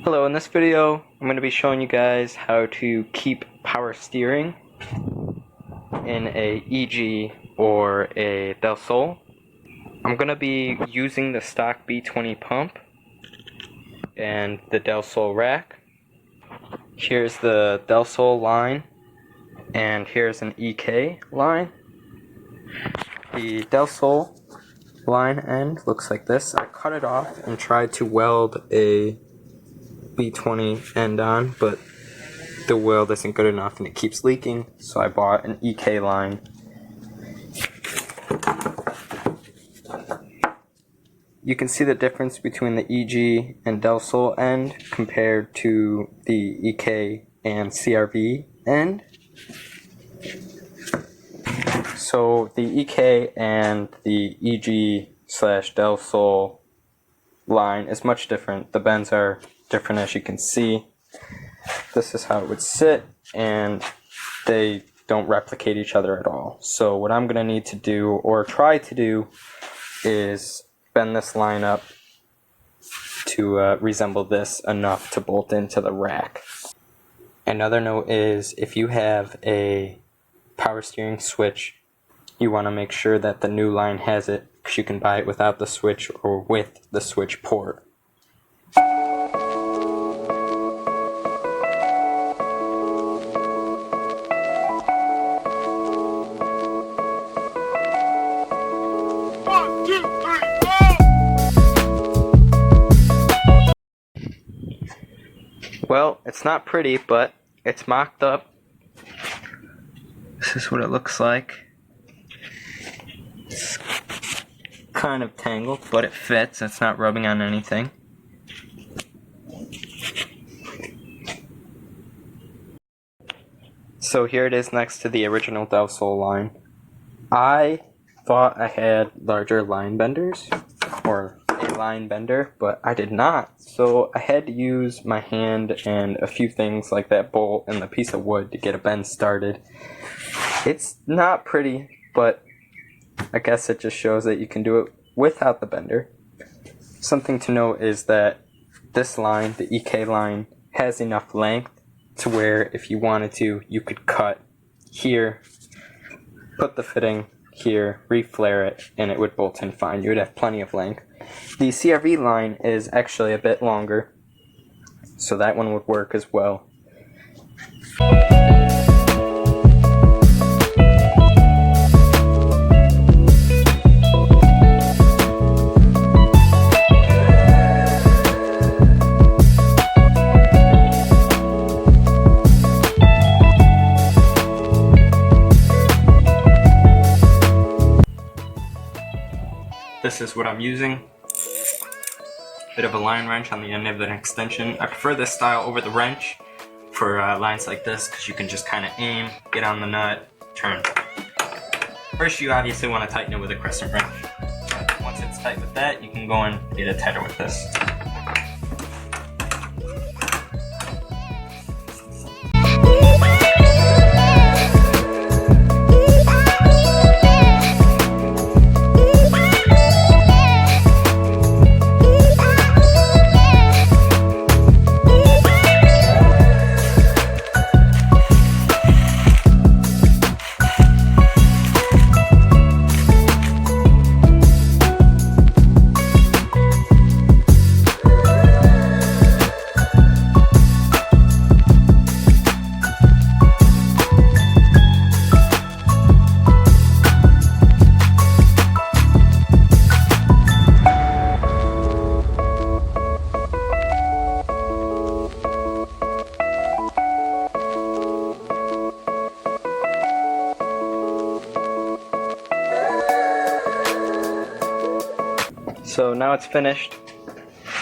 Hello, in this video I'm going to be showing you guys how to keep power steering in a EG or a Del Sol. I'm going to be using the stock B20 pump and the Del Sol rack. Here's the Del Sol line and here's an EK line. The Del Sol line end looks like this. I cut it off and tried to weld a B20 end on, but the weld isn't good enough and it keeps leaking, so I bought an EK line. You can see the difference between the EG and Del Sol end compared to the EK and CRV end. So the EK and the EG/Del Sol line is much different. The bends are different, as you can see. This is how it would sit, and they don't replicate each other at all. So what I'm going to need to do, or try to do, is bend this line up to resemble this enough to bolt into the rack. Another note is, if you have a power steering switch, you want to make sure that the new line has it, because you can buy it without the switch or with the switch port. Well, it's not pretty, but it's mocked up. This is what it looks like. It's kind of tangled, but it fits. It's not rubbing on anything. So here it is next to the original Del Sol line. I thought I had larger line benders, or a line bender, but I did not. So I had to use my hand and a few things like that bolt and the piece of wood to get a bend started. It's not pretty, but I guess it just shows that you can do it without the bender. Something to note is that this line, the EK line, has enough length to where if you wanted to, you could cut here, put the fitting here, reflare it, and it would bolt in fine. You would have plenty of length. The CRV line is actually a bit longer, so that one would work as well. This is what I'm using. Bit of a line wrench on the end of an extension. I prefer this style over the wrench for lines like this, because you can just kind of aim, get on the nut, turn. First, you obviously want to tighten it with a crescent wrench. But once it's tight with that, you can go and get it tighter with this. So now it's finished.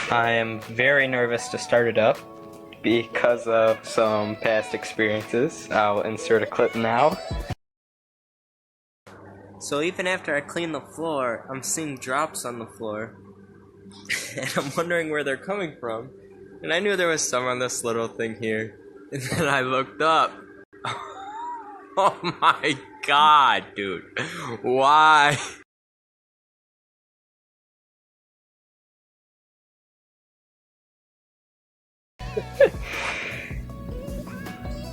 I am very nervous to start it up because of some past experiences. I'll insert a clip now. So even after I clean the floor, I'm seeing drops on the floor. And I'm wondering where they're coming from. And I knew there was some on this little thing here. And then I looked up. Oh my god, dude. Why?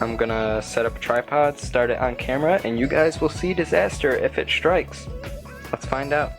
I'm gonna set up a tripod, start it on camera, and you guys will see disaster if it strikes. Let's find out.